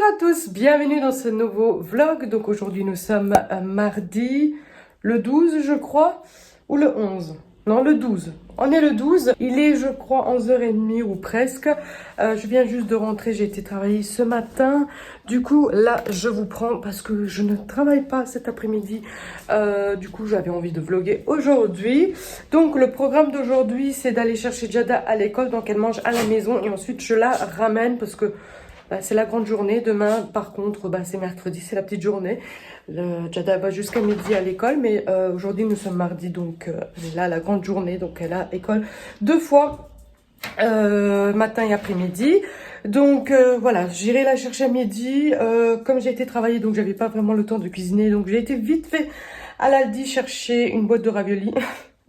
à tous, bienvenue dans ce nouveau vlog. Donc aujourd'hui nous sommes mardi le 12 je crois, ou le 11. Non, le 12. On est le 12. Il est je crois 11h30 ou presque. Je viens juste de rentrer, j'ai été travailler ce matin. Du coup là je vous prends parce que je ne travaille pas cet après-midi. Du coup j'avais envie de vlogger aujourd'hui. Donc le programme d'aujourd'hui c'est d'aller chercher Jada à l'école. Donc elle mange à la maison et ensuite je la ramène parce que c'est la grande journée. Demain, par contre, c'est mercredi, c'est la petite journée. Jada va jusqu'à midi à l'école, mais aujourd'hui, nous sommes mardi, donc là, la grande journée. Donc, elle a école 2 fois, matin et après-midi. Donc, voilà, j'irai la chercher à midi. Comme j'ai été travailler, donc j'avais pas vraiment le temps de cuisiner. Donc, j'ai été vite fait à l'Aldi chercher une boîte de raviolis.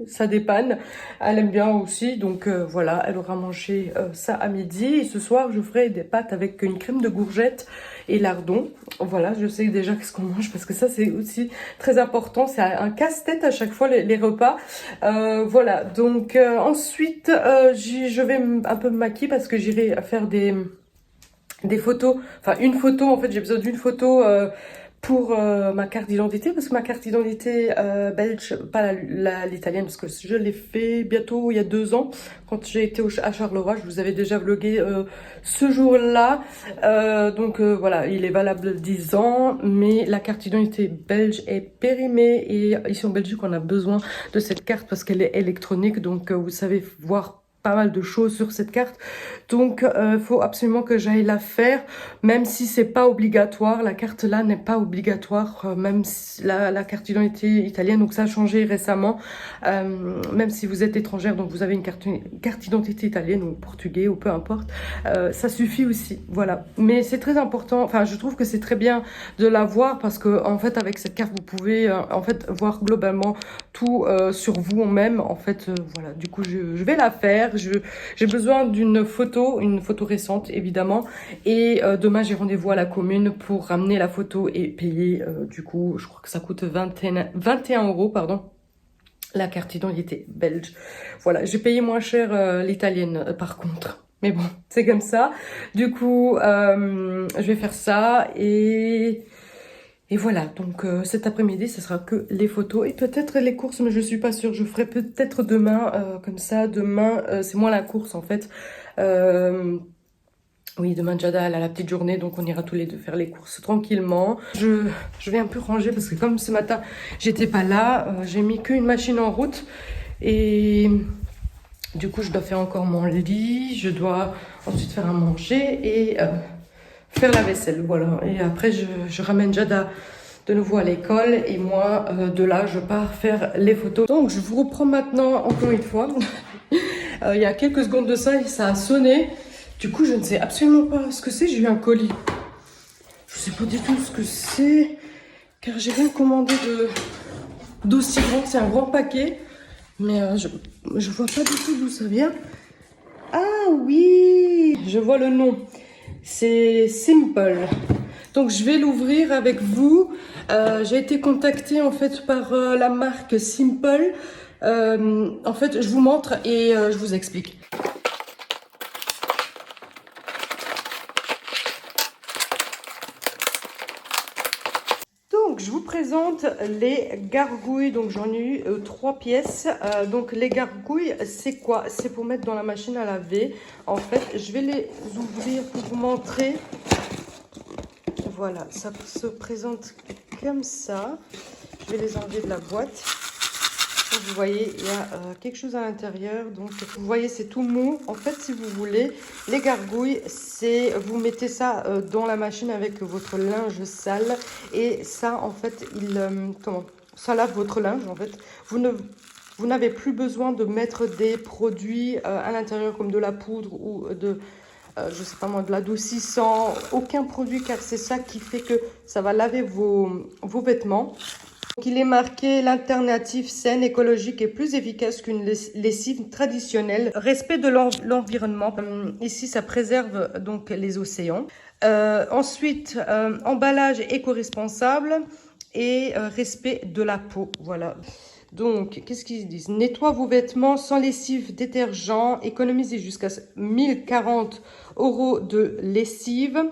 Ça dépanne, elle aime bien aussi, donc voilà, elle aura mangé ça à midi. Et ce soir, je ferai des pâtes avec une crème de courgette et lardon. Voilà, je sais déjà qu'est-ce qu'on mange parce que ça, c'est aussi très important. C'est un casse-tête à chaque fois, les repas. Voilà, donc ensuite, je vais un peu me maquiller parce que j'irai faire des photos. Enfin, une photo, en fait, j'ai besoin d'une photo pour ma carte d'identité, parce que ma carte d'identité belge, pas l'italienne, parce que je l'ai fait bientôt il y a 2 ans, quand j'ai été à Charleroi. Je vous avais déjà vlogué ce jour-là. Donc voilà, il est valable 10 ans, mais la carte d'identité belge est périmée, et ici en Belgique, on a besoin de cette carte parce qu'elle est électronique, donc vous savez voir pas mal de choses sur cette carte. Donc faut absolument que j'aille la faire, même si c'est pas obligatoire. La carte là n'est pas obligatoire, même si la carte d'identité italienne, donc ça a changé récemment. Même si vous êtes étrangère, donc vous avez une carte d'identité italienne ou portugais ou peu importe, ça suffit aussi. Voilà, mais c'est très important, enfin je trouve que c'est très bien de l'avoir parce que en fait avec cette carte vous pouvez en fait voir globalement tout sur vous-même. En fait voilà, du coup je vais la faire. J'ai besoin d'une photo, une photo récente évidemment, et demain j'ai rendez-vous à la commune pour ramener la photo et payer. Du coup je crois que ça coûte 21 €, pardon, la carte d'identité belge. Voilà, j'ai payé moins cher l'italienne par contre. Mais bon, c'est comme ça. Du coup, je vais faire ça et voilà. Donc cet après-midi, ce sera que les photos et peut-être les courses, mais je suis pas sûre. Je ferai peut-être demain, comme ça. Demain, c'est moins la course en fait. Oui, demain Jada elle a la petite journée, donc on ira tous les deux faire les courses tranquillement. Je vais un peu ranger parce que comme ce matin j'étais pas là, j'ai mis qu'une machine en route et du coup je dois faire encore mon lit, je dois ensuite faire à manger et faire la vaisselle, voilà. Et après je ramène Jada de nouveau à l'école et moi de là je pars faire les photos. Donc je vous reprends maintenant encore une fois. Il y a quelques secondes de ça, ça a sonné. Du coup, je ne sais absolument pas ce que c'est. J'ai eu un colis. Je ne sais pas du tout ce que c'est, car j'ai rien commandé d'aussi grand. C'est un grand paquet, mais je vois pas du tout d'où ça vient. Ah oui, je vois le nom. C'est Simple. Donc je vais l'ouvrir avec vous. J'ai été contactée en fait par la marque Simple. En fait, je vous montre et je vous explique. Donc, je vous présente les gargouilles. Donc, j'en ai eu 3 pièces. Donc, les gargouilles, c'est quoi? C'est pour mettre dans la machine à laver. En fait, je vais les ouvrir pour vous montrer. Voilà, ça se présente comme ça. Je vais les enlever de la boîte. Donc, vous voyez, il y a quelque chose à l'intérieur. Donc, vous voyez, c'est tout mou. En fait, si vous voulez, les gargouilles, c'est vous mettez ça dans la machine avec votre linge sale. Et ça, en fait, ça lave votre linge, en fait. Vous n'avez plus besoin de mettre des produits à l'intérieur comme de la poudre ou je sais pas moi, de l'adoucissant. Aucun produit, car c'est ça qui fait que ça va laver vos vêtements. Donc, il est marqué l'alternative saine, écologique et plus efficace qu'une lessive traditionnelle. Respect de l'environnement. Ici, ça préserve donc les océans. Ensuite, emballage éco-responsable et respect de la peau. Voilà. Donc, qu'est-ce qu'ils disent? Nettoie vos vêtements sans lessive, détergent. Économisez jusqu'à 1040 € de lessive.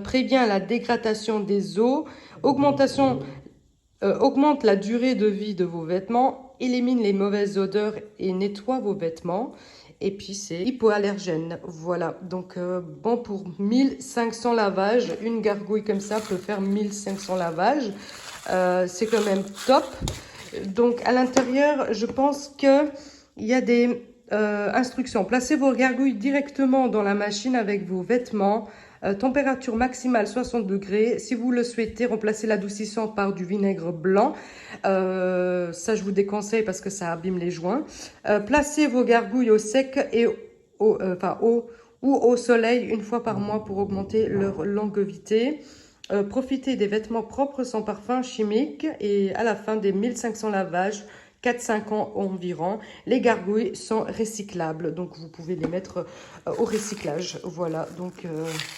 prévient la dégradation des os, augmente la durée de vie de vos vêtements, élimine les mauvaises odeurs et nettoie vos vêtements. Et puis c'est hypoallergène. Voilà, donc bon pour 1500 lavages. Une gargouille comme ça peut faire 1500 lavages. C'est quand même top. Donc à l'intérieur, je pense qu'il y a des instructions. Placez vos gargouilles directement dans la machine avec vos vêtements. Température maximale 60 degrés. Si vous le souhaitez, remplacez l'adoucissant par du vinaigre blanc. Ça, je vous déconseille parce que ça abîme les joints. Placez vos gargouilles au sec et au soleil une fois par mois pour augmenter leur longévité. Profitez des vêtements propres sans parfum chimique et à la fin des 1500 lavages, 4-5 ans environ, les gargouilles sont recyclables. Donc, vous pouvez les mettre au recyclage. Voilà, donc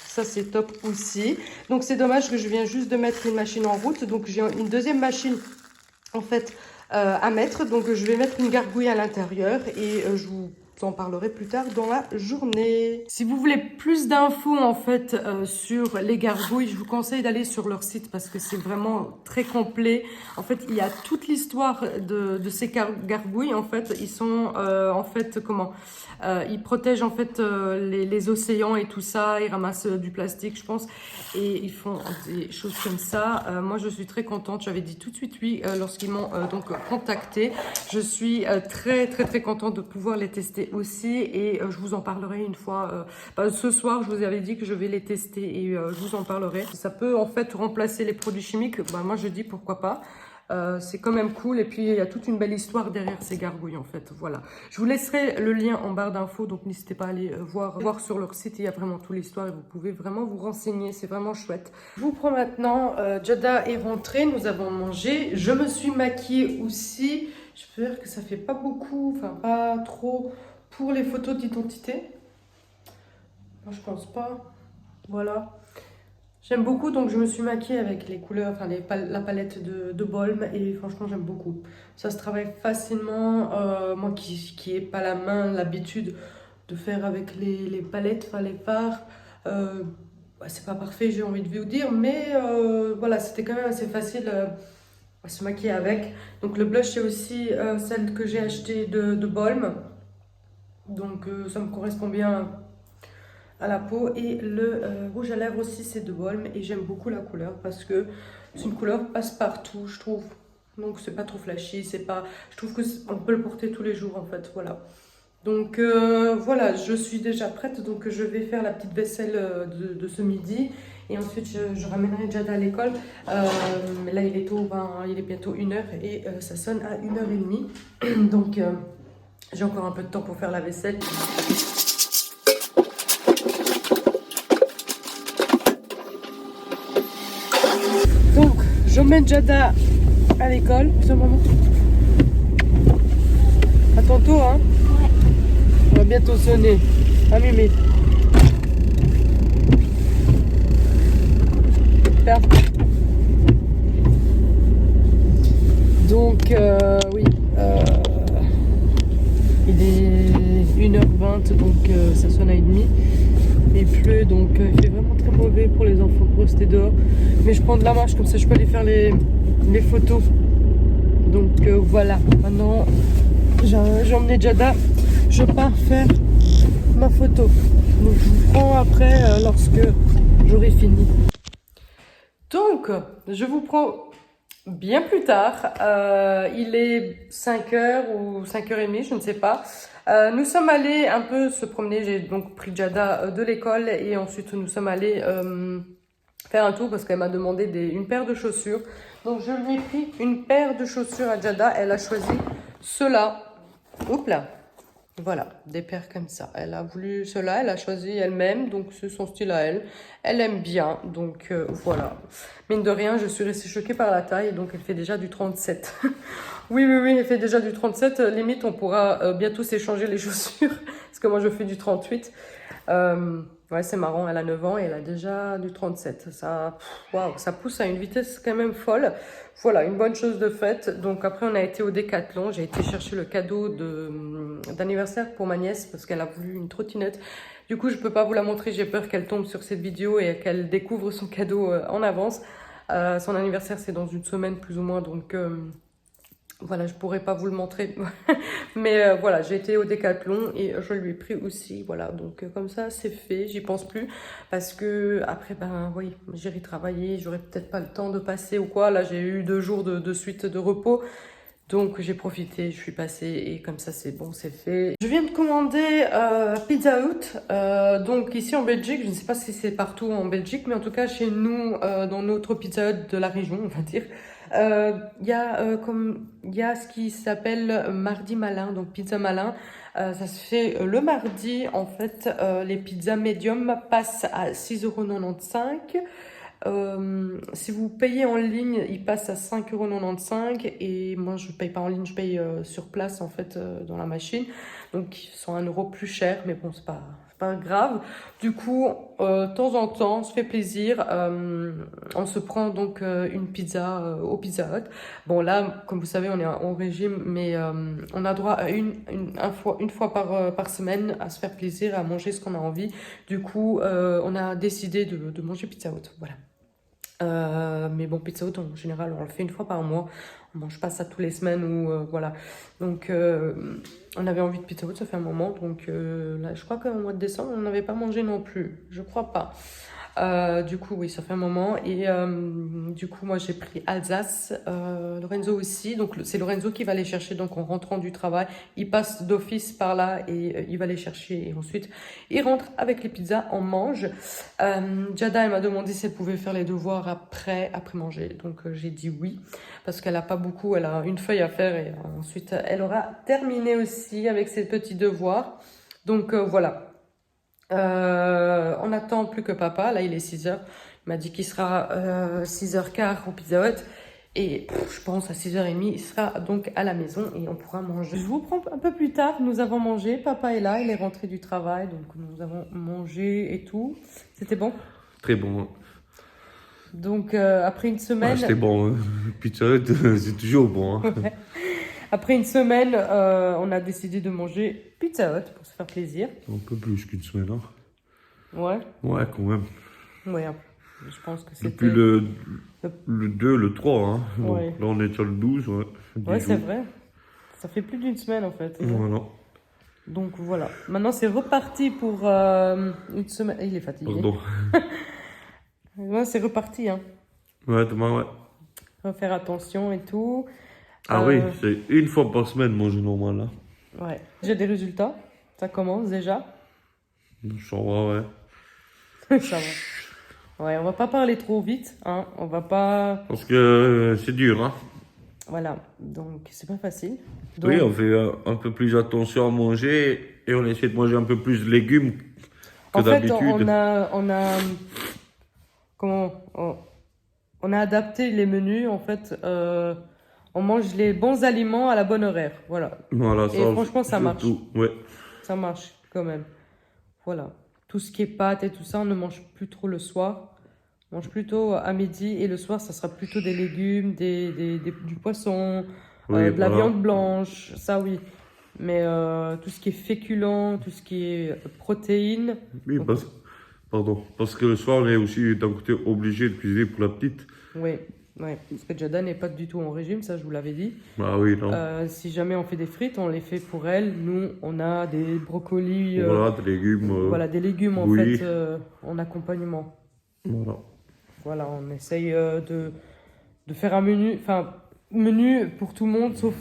ça, c'est top aussi. Donc, c'est dommage que je viens juste de mettre une machine en route. Donc, j'ai une deuxième machine, en fait, à mettre. Donc, je vais mettre une gargouille à l'intérieur et je vous en parlerai plus tard dans la journée. Si vous voulez plus d'infos en fait sur les gargouilles, je vous conseille d'aller sur leur site parce que c'est vraiment très complet. En fait, il y a toute l'histoire de ces gargouilles. En fait, ils sont en fait ils protègent en fait les océans et tout ça. Ils ramassent du plastique, je pense, et ils font des choses comme ça. Moi, je suis très contente. J'avais dit tout de suite oui lorsqu'ils m'ont donc contacté. Je suis très contente de pouvoir les tester aussi et je vous en parlerai une fois. Ce soir, je vous avais dit que je vais les tester et je vous en parlerai. Ça peut en fait remplacer les produits chimiques. Moi, je dis pourquoi pas. C'est quand même cool et puis il y a toute une belle histoire derrière ces gargouilles en fait. Voilà, je vous laisserai le lien en barre d'infos, donc n'hésitez pas à aller voir sur leur site. Il y a vraiment toute l'histoire et vous pouvez vraiment vous renseigner, c'est vraiment chouette. Je vous prends maintenant, Jada est rentrée, nous avons mangé, je me suis maquillée aussi. Je peux dire que ça fait pas beaucoup, enfin pas trop pour les photos d'identité. Moi je pense pas, voilà. J'aime beaucoup, donc je me suis maquillée avec les couleurs, enfin la palette de Balm et franchement j'aime beaucoup. Ça se travaille facilement, moi qui n'ai pas la main, l'habitude de faire avec les palettes, enfin les fards. C'est pas parfait, j'ai envie de vous dire, mais voilà, c'était quand même assez facile à se maquiller avec. Donc le blush c'est aussi celle que j'ai achetée de Balm, donc ça me correspond bien à la peau et le rouge à lèvres aussi c'est de Balm et j'aime beaucoup la couleur parce que c'est une couleur passe-partout je trouve, donc c'est pas trop flashy, c'est pas, je trouve que on peut le porter tous les jours en fait, voilà. Donc voilà, je suis déjà prête, donc je vais faire la petite vaisselle de ce midi et ensuite je ramènerai Jada à l'école. Là il est tôt, il est bientôt 1h et ça sonne à 1h30 donc j'ai encore un peu de temps pour faire la vaisselle. Donc, j'emmène Jada à l'école. Ce moment. À tantôt, hein? Ouais. On va bientôt sonner. Ah, Mimi. Super. Donc, oui. Il est 1h20, donc ça sonne à 1h30. Il pleut, donc il fait vraiment très mauvais pour les enfants pour rester dehors. Mais je prends de la marche, comme ça je peux aller faire les photos. Donc voilà, maintenant j'ai emmené Jada, je pars faire ma photo. Donc je vous prends après lorsque j'aurai fini. Donc, je vous prends bien plus tard. Il est 5h ou 5h30, je ne sais pas. Nous sommes allés un peu se promener, j'ai donc pris Jada de l'école et ensuite nous sommes allés faire un tour parce qu'elle m'a demandé une paire de chaussures. Donc je lui ai pris une paire de chaussures à Jada, elle a choisi cela. Oups là, voilà, des paires comme ça. Elle a voulu cela, elle a choisi elle-même, donc c'est son style à elle. Elle aime bien, donc voilà. Mine de rien, je suis restée choquée par la taille, donc elle fait déjà du 37. Oui, elle fait déjà du 37. Limite, on pourra bientôt s'échanger les chaussures, parce que moi je fais du 38. Ouais, c'est marrant, elle a 9 ans et elle a déjà du 37. Ça, waouh, ça pousse à une vitesse quand même folle. Voilà, une bonne chose de faite. Donc après, on a été au Décathlon. J'ai été chercher le cadeau d'anniversaire pour ma nièce parce qu'elle a voulu une trottinette. Du coup, je peux pas vous la montrer. J'ai peur qu'elle tombe sur cette vidéo et qu'elle découvre son cadeau en avance. Son anniversaire, c'est dans une semaine plus ou moins. Donc voilà, je pourrais pas vous le montrer. Mais voilà, j'ai été au Décathlon et je lui ai pris aussi. Voilà, donc comme ça, c'est fait. J'y pense plus. Parce que après, ben oui, j'irai travailler. J'aurai peut-être pas le temps de passer ou quoi. Là, j'ai eu 2 jours de suite de repos. Donc j'ai profité, je suis passée et comme ça c'est bon, c'est fait. Je viens de commander Pizza Hut, donc ici en Belgique, je ne sais pas si c'est partout en Belgique, mais en tout cas chez nous, dans notre Pizza Hut de la région, on va dire, il y a ce qui s'appelle Mardi Malin, donc Pizza Malin. Ça se fait le mardi, en fait, les pizzas médium passent à 6,95 €. Si vous payez en ligne, il passe à 5,95 € et moi je paye pas en ligne, je paye sur place en fait dans la machine. Donc ils sont 1 € plus cher, mais bon, c'est pas grave. Du coup, de temps en temps, on se fait plaisir. On se prend donc une pizza au Pizza Hut. Bon là, comme vous savez, on est en régime, mais on a droit à une fois par semaine à se faire plaisir, à manger ce qu'on a envie. Du coup, on a décidé de manger Pizza Hut. Voilà. Mais bon, Pizza Hut, en général, on le fait une fois par mois. On mange pas ça tous les semaines ou voilà. Donc, on avait envie de Pizza Hut, ça fait un moment. Donc là, je crois qu'au mois de décembre, on n'avait pas mangé non plus. Je crois pas. Du coup, oui, ça fait un moment. Et du coup, moi, j'ai pris Alsace, Lorenzo aussi. Donc, c'est Lorenzo qui va les chercher. Donc, en rentrant du travail, il passe d'office par là et il va les chercher. Et ensuite, il rentre avec les pizzas, on mange. Jada, elle m'a demandé si elle pouvait faire les devoirs après manger. Donc, j'ai dit oui. Parce qu'elle n'a pas beaucoup. Elle a une feuille à faire. Et ensuite, elle aura terminé aussi avec ses petits devoirs. Donc, voilà. On n'attend plus que papa, là il est 6 h. Il m'a dit qu'il sera 6h15 au Pizza Hut. Et je pense à 6h30, il sera donc à la maison et on pourra manger. Je vous prends un peu plus tard, nous avons mangé. Papa est là, il est rentré du travail, donc nous avons mangé et tout. C'était bon? Très bon. Donc après une semaine... Ouais, c'était bon. Pizza Hut, c'est toujours bon. Hein. Ouais. Après une semaine, on a décidé de manger Pizza Hut pour se faire plaisir. Un peu plus qu'une semaine. Hein. Ouais. Ouais, quand même. Ouais, je pense que c'était... Depuis le 2, le 3. Hein. Donc, ouais. là, on est sur le 12. Ouais, ouais c'est vrai. Ça fait plus d'une semaine, en fait. Voilà. Donc, voilà. Maintenant, c'est reparti pour une semaine. Il est fatigué. Pardon. Ouais, c'est reparti, hein. Ouais, demain, ouais. On va faire attention et tout. Ah oui, c'est une fois par semaine, manger normal, là. Ouais. J'ai des résultats. Ça commence déjà. Ça va, ouais. Ça va. Ouais, on va pas parler trop vite, hein. On va pas... Parce que c'est dur, hein. Voilà. Donc, c'est pas facile. Donc... Oui, on fait un peu plus attention à manger et on essaie de manger un peu plus de légumes que d'habitude. En fait, on a adapté les menus, en fait... on mange les bons aliments à la bonne horaire, voilà. Voilà, ça, et franchement, ça marche. Ouais. Ça marche quand même. Voilà. Tout ce qui est pâtes et tout ça, on ne mange plus trop le soir. On mange plutôt à midi et le soir, ça sera plutôt des légumes, du poisson, Oui, de la viande blanche, ça oui. Mais tout ce qui est féculent, tout ce qui est protéines. Oui, parce que le soir, on est aussi d'un côté obligé de cuisiner pour la petite. Oui. Ouais, parce que Jada n'est pas du tout en régime, ça je vous l'avais dit. Ah oui, non. Si jamais on fait des frites, on les fait pour elle. Nous, on a des brocolis. Voilà, des légumes. Voilà, des légumes en fait en accompagnement. Voilà. Voilà, on essaye de faire un menu pour tout le monde, sauf.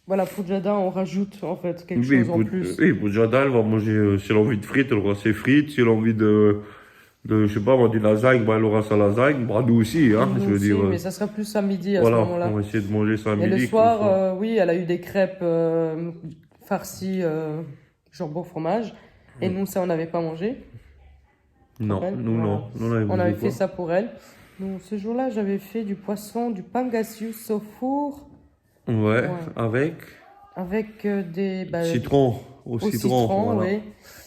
Voilà, pour Jada, on rajoute en fait quelque chose en plus. Oui, pour Jada, elle va manger, si elle a envie de frites, elle aura ses frites. Si elle a envie je sais pas, moi, du lasagne, bah, elle aura sa lasagne. Bah, nous aussi, hein, nous je veux aussi, dire. mais ça sera plus à midi à ce moment-là. On va essayer de manger ça à midi. Et le soir, oui, elle a eu des crêpes farcies jambon fromage. Et nous, ça, on n'avait pas mangé. Non, nous, non. On avait fait ça pour elle. Donc, ce jour-là, j'avais fait du poisson, du pangasius au four. Ouais, avec des... citron. au au citron, citron, voilà. oui,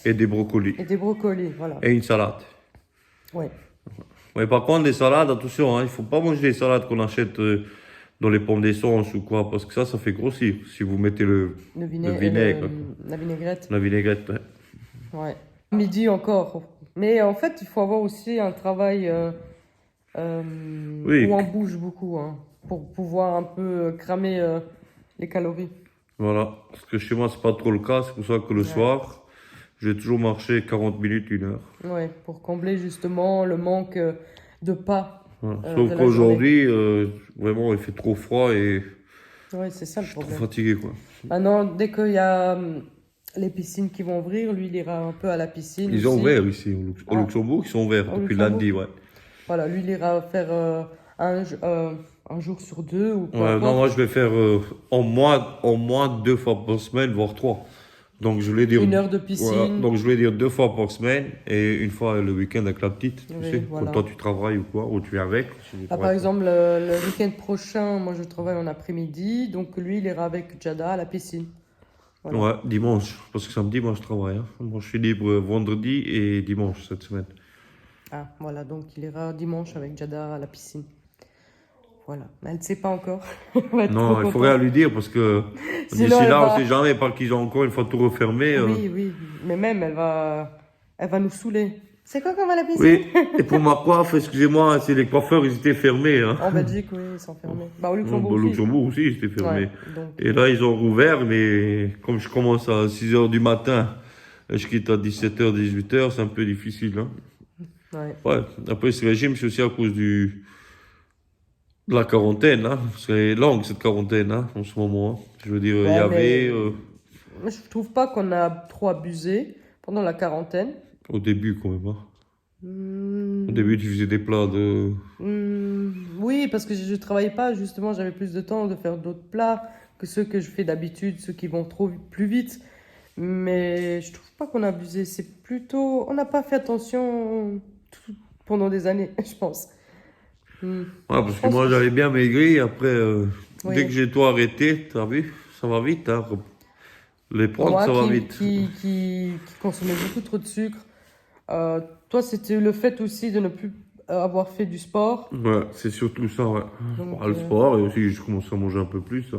Et des brocolis. et des brocolis, voilà. Et une salade. Ouais. Ouais, par contre, les salades, attention, hein, il faut pas manger les salades qu'on achète dans les pommes d'essence ou quoi, parce que ça fait grossir. Si vous mettez Le le vinaigre, vinaigre, la vinaigrette, la vinaigrette. Ouais. ouais. Midi encore. Mais en fait, il faut avoir aussi un travail Oui, où on bouge beaucoup, hein, pour pouvoir un peu cramer les calories. voilà. Parce que chez moi, c'est pas trop le cas. C'est pour ça que le Ouais. soir, je vais toujours marcher 40 minutes, 1 heure. Ouais, pour combler justement le manque de pas Voilà. de Sauf la journée. qu'aujourd'hui, vraiment, il fait trop froid et Ouais, c'est ça je le suis trop problème. fatigué, quoi. Maintenant, dès qu'il y a les piscines qui vont ouvrir, lui, il ira un peu à la piscine Ils ont aussi. ouvert ici, au Ah. Luxembourg, ils sont ouverts Au depuis Luxembourg. lundi, ouais. Voilà, lui, il ira faire un jour sur deux ou peu Ouais, non, importe. moi, je vais faire au moins 2 fois par semaine, voire 3. Donc, je voulais dire, 1 heure de voilà. piscine. Donc, je voulais dire 2 fois par semaine et une fois le week-end avec la petite, tu Oui, sais, voilà. quand toi tu travailles ou quoi, ou tu es avec. si tu Là, par travailles pas. exemple, le week-end prochain, moi, je travaille en après-midi. Donc, lui, il ira avec Jada à la piscine. Voilà. Ouais, dimanche, parce que samedi, moi, je travaille. Hein. Moi, je suis libre vendredi et dimanche cette semaine. Ah, voilà, donc il ira dimanche avec Jada à la piscine. Voilà, elle ne sait pas encore. Elle va être Non, trop il faut contente. rien lui dire parce que Sinon, d'ici elle là, va- on sait jamais, par qu'ils ont encore une fois tout refermé. Oui, oui, mais même, elle va nous saouler. C'est quoi qu'on va à la piscine? Oui, et pour ma coiffe, excusez-moi, c'est les coiffeurs, ils étaient fermés. Hein. En Belgique, oui, ils sont fermés. Bah, au Au Luxembourg aussi. Luxembourg aussi, ils étaient fermés. Ouais, donc, Et là, ils ont rouvert, mais comme je commence à 6 h du matin, et je quitte à 17 h, 18 h, c'est un peu difficile. Hein. ouais. Ouais, après ce régime, c'est aussi à cause de la quarantaine. Hein. C'est longue cette quarantaine hein, en ce moment. Hein. Je veux dire, il y Ouais, avait mais je trouve pas qu'on a trop abusé pendant la quarantaine. au début quand même. Hein. Hmm, Au début, tu faisais des plats de. oui, parce que je travaillais pas, justement, j'avais plus de temps de faire d'autres plats que ceux que je fais d'habitude, ceux qui vont trop plus vite. Mais je trouve pas qu'on a abusé, c'est plutôt... On n'a pas fait attention pendant des années, je pense. Hmm. Ouais, parce Je que pense moi, que- j'avais bien maigri. Après, Oui. dès que j'ai tout arrêté, t'as vu, ça va vite. Hein. Les prendre, Moi ça va qui, vite. qui consommais beaucoup trop de sucre, toi, c'était le fait aussi de ne plus avoir fait du sport. Ouais, c'est surtout ça, ouais. Donc, Le sport, et aussi, je commence à manger un peu plus. Ça.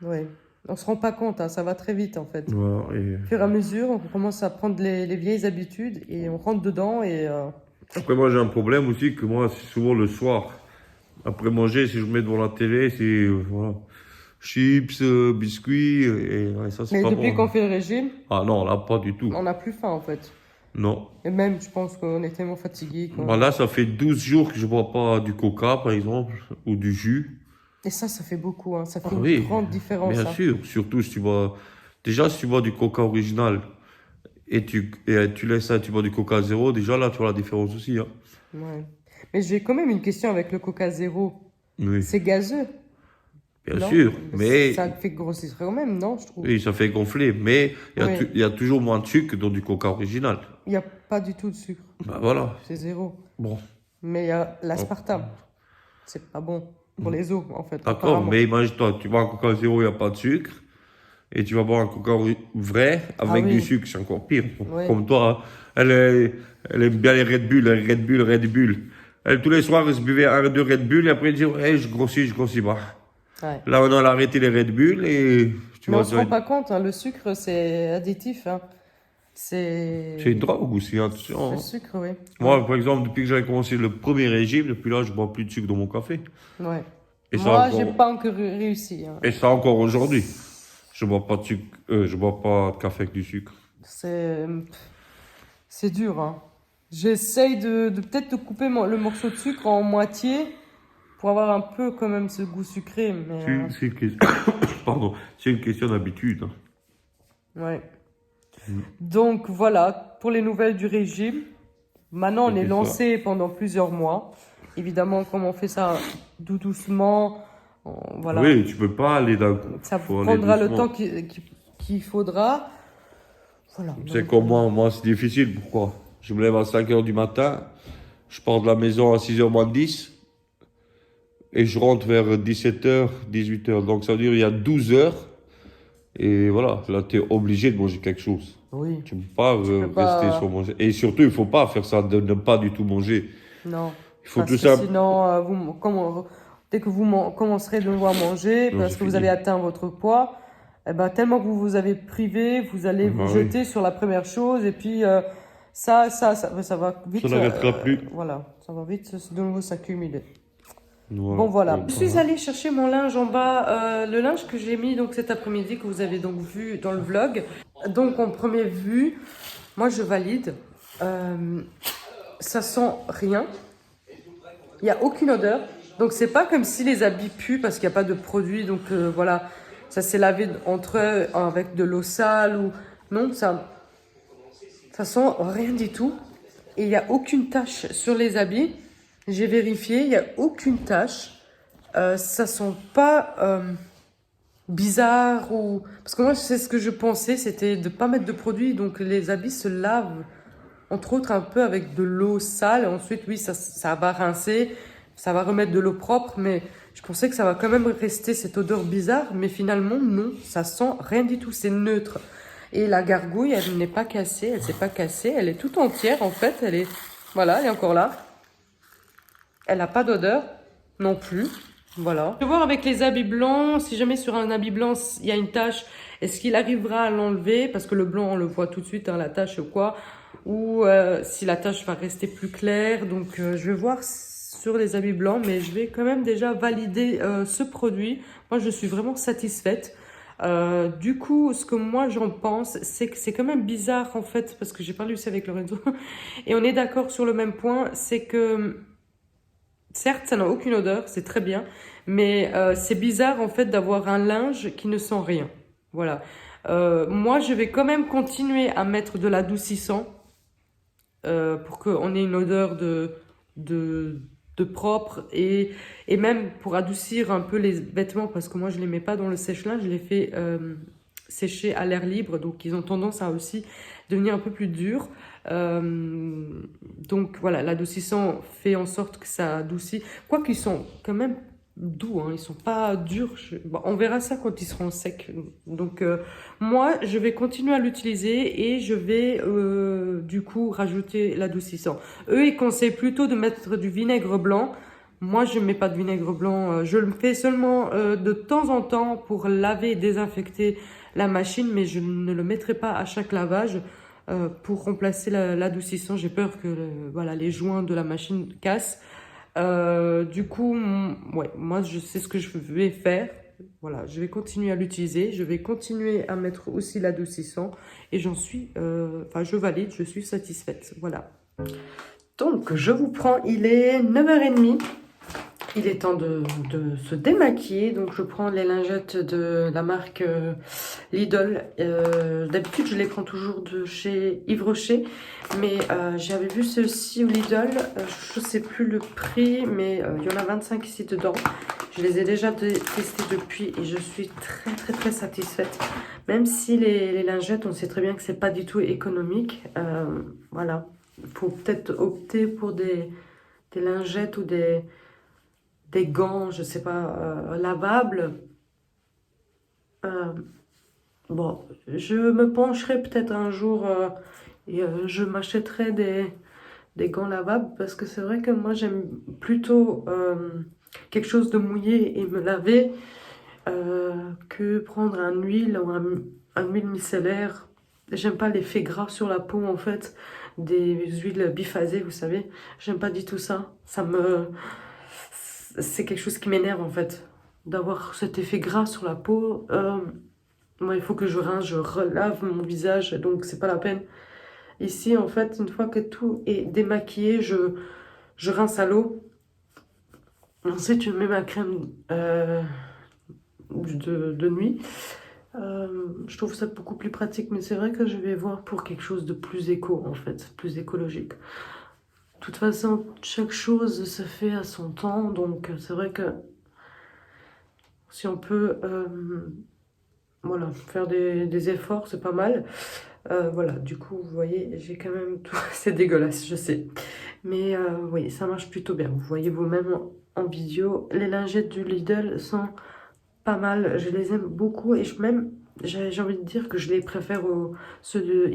ouais. On se rend pas compte, hein, ça va très vite en fait. Voilà, et... Au fur et à mesure, on commence à prendre les vieilles habitudes et on rentre dedans et Après, moi, j'ai un problème aussi, que moi, c'est souvent le soir. Après manger, si je mets devant la télé, c'est, voilà, chips, biscuits, et ouais, ça, c'est mais pas depuis bon. qu'on fait le régime, Ah non, là, pas du tout. on n'a plus faim en fait. Non. Et même, je pense qu'on est tellement fatigué. Bah, là, ça fait 12 jours que je bois pas du coca, par exemple, ou du jus. Et ça fait beaucoup, hein. Ça fait Ah une oui, grande différence. bien Hein. sûr. Surtout si tu bois... Déjà, si tu bois du coca original et tu laisses ça, tu bois du coca zéro, déjà là, tu vois la différence aussi. Hein. Ouais. Mais j'ai quand même une question avec le Coca Zéro. Oui, C'est gazeux, bien non? sûr. Mais Ça fait grossir quand même, non, je trouve. oui, ça fait gonfler. Mais Oui. il y a toujours moins de sucre que dans du coca original. Il n'y a pas du tout de sucre. Bah voilà. C'est zéro. Bon, Mais il y a l'aspartame. C'est pas bon pour les os, en fait. d'accord. apparemment. Mais imagine-toi, tu bois un coca zéro, il n'y a pas de sucre. Et tu vas boire un coca vrai avec Ah oui. du sucre, c'est encore pire. Oui. Comme toi, hein. Elle aime bien les Red Bull, Red Bull. Elle, tous les soirs, elle se buvait 1, 2 Red Bull et après elle dit, hey, je grossis. Bah. Ouais. Là, on a arrêté les Red Bull et tu Mais vois, on se rend pas compte, hein, le sucre, c'est additif. Hein. C'est c'est une drogue aussi, attention. le Hein. sucre, oui. Moi, par exemple, depuis que j'avais commencé le premier régime, depuis là, je bois plus de sucre dans mon café. Ouais. Et ça Moi, encore- j'ai pas encore réussi. Hein. Et ça encore aujourd'hui. Je bois pas de sucre, je bois pas de café avec du sucre. C'est dur. Hein. J'essaye de peut-être de couper le morceau de sucre en moitié pour avoir un peu quand même ce goût sucré. Mais, C'est une question, pardon, c'est une question d'habitude. Hein. ouais. Donc voilà, pour les nouvelles du régime. Maintenant, on est C'était ça. lancé pendant plusieurs mois. Évidemment, comme on fait ça doucement, voilà. Oui, tu peux pas aller d'un coup. Ça Faut aller prendra le doucement. temps qu'il faudra. Voilà. C'est Donc, comme moi, c'est difficile. Pourquoi? Je me lève à 5 h du matin, je pars de la maison à 6 h moins 10 et je rentre vers 17 h, 18 h. Donc ça veut dire il y a 12 heures Et voilà, là, tu es obligé de manger quelque chose. Oui. Tu ne peux pas peux rester pas- sur manger. Et surtout, il ne faut pas faire ça, de ne pas du tout manger. Non. Il faut Parce tout que ça. sinon, dès que vous commencerez de nouveau à manger, Non, parce c'est que vous fini. avez atteint votre poids, eh ben, tellement que vous vous avez privé, vous allez vous Ah oui, jeter sur la première chose. Et puis, ça va ça vite. n'arrêtera plus. Voilà, ça va vite de nouveau s'accumuler. Voilà. Bon voilà, Bon, je suis voilà. allée chercher mon linge en bas, le linge que j'ai mis donc cet après-midi que vous avez donc vu dans le vlog. Donc en première vue, moi je valide, ça sent rien, il n'y a aucune odeur, donc c'est pas comme si les habits puent parce qu'il n'y a pas de produit, donc voilà, ça s'est lavé entre eux avec de l'eau sale ou non, ça sent rien du tout et il n'y a aucune tache sur les habits. J'ai vérifié, il n'y a aucune tache. Ça sent pas bizarre ou... Parce que moi, c'est ce que je pensais, c'était de pas mettre de produit. Donc, les habits se lavent, entre autres, un peu avec de l'eau sale. Ensuite, oui, ça va rincer, ça va remettre de l'eau propre. Mais je pensais que ça va quand même rester cette odeur bizarre. Mais finalement, non, ça sent rien du tout. C'est neutre. Et la gargouille, elle n'est pas cassée. Elle s'est pas cassée. Elle est toute entière, en fait. Elle est... Voilà, elle est encore là. Elle n'a pas d'odeur non plus. Voilà. Je vais voir avec les habits blancs, si jamais sur un habit blanc il y a une tache, est-ce qu'il arrivera à l'enlever? Parce que le blanc, on le voit tout de suite, hein, la tache ou quoi. Ou si la tache va rester plus claire. Donc je vais voir sur les habits blancs, mais je vais quand même déjà valider ce produit. Moi, je suis vraiment satisfaite. Du coup, ce que moi j'en pense, c'est que c'est quand même bizarre en fait, parce que j'ai pas réussi avec Lorenzo. Et on est d'accord sur le même point, c'est que... Certes, ça n'a aucune odeur, c'est très bien, mais c'est bizarre en fait d'avoir un linge qui ne sent rien. Voilà. Moi, je vais quand même continuer à mettre de l'adoucissant pour qu'on ait une odeur de propre et même pour adoucir un peu les vêtements parce que moi, je ne les mets pas dans le sèche-linge, je les fais sécher à l'air libre, donc ils ont tendance à aussi devenir un peu plus durs. Donc voilà, l'adoucissant fait en sorte que ça adoucit. Quoiqu'ils sont quand même doux, hein, ils sont pas durs. Bon, on verra ça quand ils seront secs. Donc moi, je vais continuer à l'utiliser et je vais du coup rajouter l'adoucissant. Eux, ils conseillent plutôt de mettre du vinaigre blanc. Moi, je ne mets pas de vinaigre blanc. Je le fais seulement de temps en temps pour laver et désinfecter la machine, mais je ne le mettrai pas à chaque lavage. Pour remplacer l'adoucissant, j'ai peur que voilà, les joints de la machine cassent. Du coup, ouais, moi je sais ce que je vais faire. Voilà, je vais continuer à l'utiliser. Je vais continuer à mettre aussi l'adoucissant. Et j'en suis, enfin je valide, je suis satisfaite. Voilà. Donc je vous prends, il est 9h30. Il est temps de se démaquiller, donc je prends les lingettes de la marque Lidl. D'habitude, je les prends toujours de chez Yves Rocher, mais j'avais vu ceux-ci au Lidl. Je ne sais plus le prix, mais il y en a 25 ici dedans. Je les ai déjà testés depuis et je suis très satisfaite. Même si les lingettes, on sait très bien que c'est pas du tout économique. Voilà, il faut peut-être opter pour des lingettes ou des gants, je sais pas, lavables. Bon, je me pencherai peut-être un jour et je m'achèterai des gants lavables parce que c'est vrai que moi j'aime plutôt quelque chose de mouillé et me laver que prendre un huile ou un huile micellaire. J'aime pas l'effet gras sur la peau en fait, des huiles biphasées, vous savez. J'aime pas du tout ça. C'est quelque chose qui m'énerve en fait, d'avoir cet effet gras sur la peau. Moi, il faut que je rince, je relave mon visage, donc c'est pas la peine. Ici, en fait, une fois que tout est démaquillé, je rince à l'eau. Ensuite, je mets ma crème de nuit. Je trouve ça beaucoup plus pratique, mais c'est vrai que je vais voir pour quelque chose de plus éco, en fait, plus écologique. De toute façon, chaque chose se fait à son temps, donc c'est vrai que si on peut voilà, faire des efforts, c'est pas mal. Voilà, du coup, vous voyez, j'ai quand même tout... C'est dégueulasse, je sais. Mais oui, ça marche plutôt bien. Vous voyez vous-même en vidéo. Les lingettes du Lidl sont pas mal. Je les aime beaucoup et même j'ai envie de dire que je les préfère aux ceux de